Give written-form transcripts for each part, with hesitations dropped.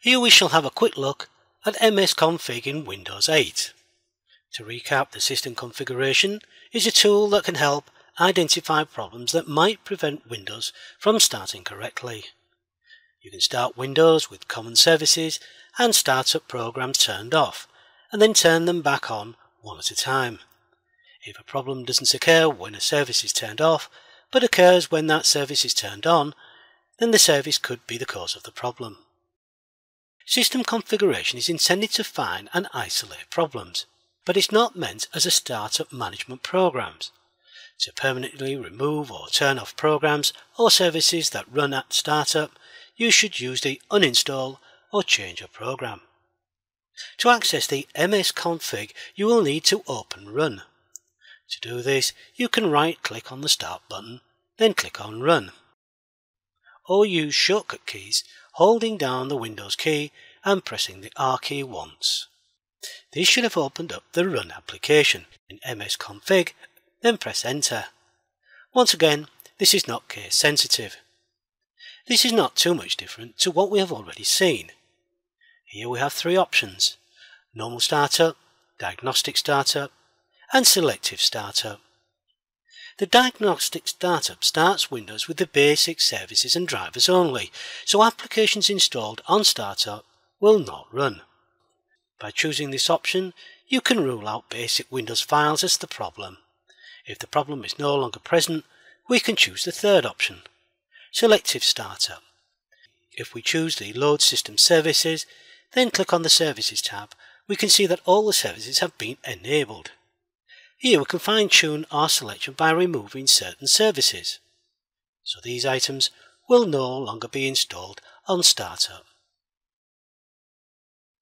Here we shall have a quick look at Msconfig in Windows 8. To recap, the system configuration is a tool that can help identify problems that might prevent Windows from starting correctly. You can start Windows with common services and startup programs turned off, and then turn them back on one at a time. If a problem doesn't occur when a service is turned off, but occurs when that service is turned on, then the service could be the cause of the problem. System configuration is intended to find and isolate problems, but it's not meant as a startup management program. To permanently remove or turn off programs or services that run at startup, you should use the uninstall or change a program. To access the Msconfig, you will need to open Run. To do this, you can right-click on the Start button, then click on Run. Or use shortcut keys, holding down the Windows key and pressing the R key once. This should have opened up the Run application in Msconfig, then press Enter. Once again, this is not case sensitive. This is not too much different to what we have already seen. Here we have three options: Normal Startup, Diagnostic Startup, and Selective Startup. The Diagnostic Startup starts Windows with the basic services and drivers only, so applications installed on startup will not run. By choosing this option, you can rule out basic Windows files as the problem. If the problem is no longer present, we can choose the third option, Selective Startup. If we choose the Load System Services, then click on the Services tab, we can see that all the services have been enabled. Here we can fine-tune our selection by removing certain services, so these items will no longer be installed on startup.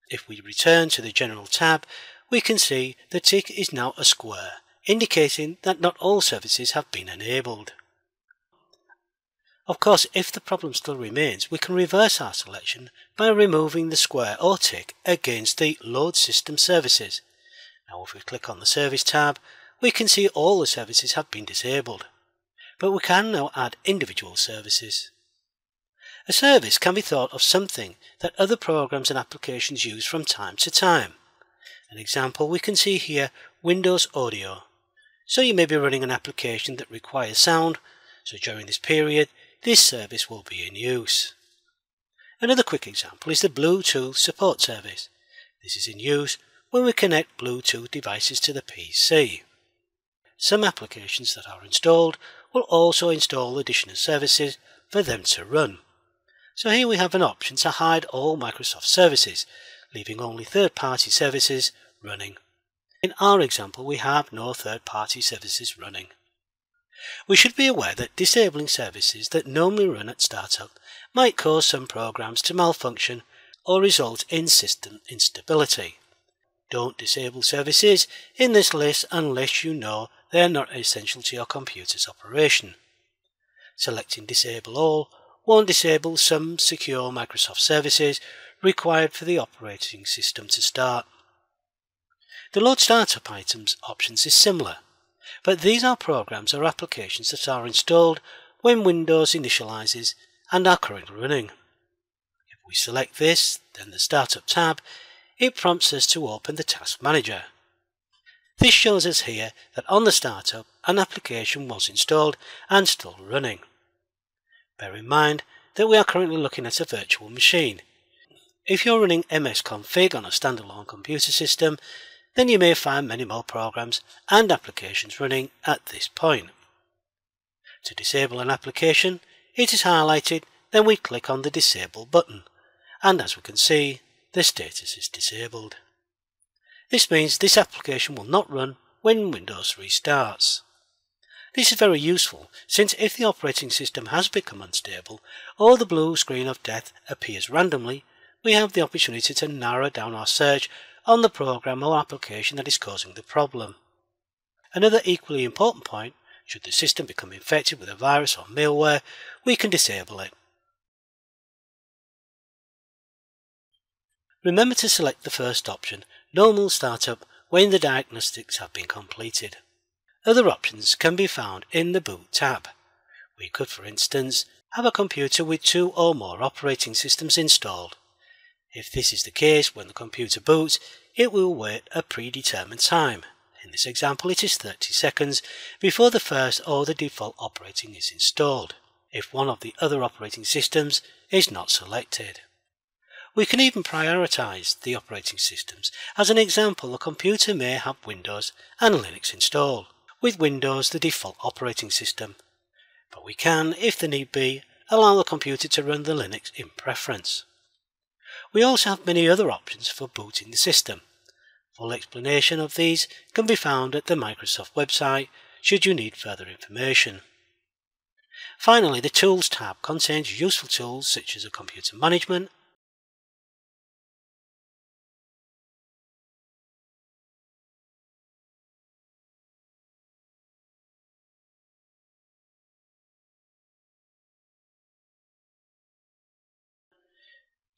If we return to the General tab, we can see the tick is now a square, indicating that not all services have been enabled. Of course, if the problem still remains, we can reverse our selection by removing the square or tick against the Load System Services. Now if we click on the Service tab, we can see all the services have been disabled, but we can now add individual services. A service can be thought of something that other programs and applications use from time to time. An example we can see here, Windows Audio. So you may be running an application that requires sound, so during this period this service will be in use. Another quick example is the Bluetooth support service. This is in use when we connect Bluetooth devices to the PC. Some applications that are installed will also install additional services for them to run. So here we have an option to hide all Microsoft services, leaving only third-party services running. In our example, we have no third-party services running. We should be aware that disabling services that normally run at startup might cause some programs to malfunction or result in system instability. Don't disable services in this list unless you know they are not essential to your computer's operation. Selecting Disable All won't disable some secure Microsoft services required for the operating system to start. The Load Startup Items options is similar, but these are programs or applications that are installed when Windows initializes and are currently running. If we select this, then the Startup tab, it prompts us to open the Task Manager. This shows us here that on the startup an application was installed and still running. Bear in mind that we are currently looking at a virtual machine. If you're running Msconfig on a standalone computer system, then you may find many more programs and applications running at this point. To disable an application, it is highlighted, then we click on the Disable button, and as we can see, the status is disabled. This means this application will not run when Windows restarts. This is very useful, since if the operating system has become unstable or the blue screen of death appears randomly, we have the opportunity to narrow down our search on the program or application that is causing the problem. Another equally important point, should the system become infected with a virus or malware, we can disable it. Remember to select the first option, Normal Startup, when the diagnostics have been completed. Other options can be found in the Boot tab. We could, for instance, have a computer with 2 or more operating systems installed. If this is the case when the computer boots, it will wait a predetermined time. In this example it is 30 seconds before the first or the default operating is installed, if one of the other operating systems is not selected. We can even prioritize the operating systems. As an example, a computer may have Windows and Linux installed, with Windows the default operating system. But we can, if the need be, allow the computer to run the Linux in preference. We also have many other options for booting the system. Full explanation of these can be found at the Microsoft website should you need further information. Finally, the Tools tab contains useful tools such as computer management,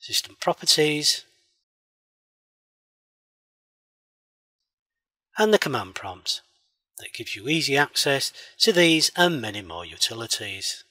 system properties, and the command prompts that gives you easy access to these and many more utilities.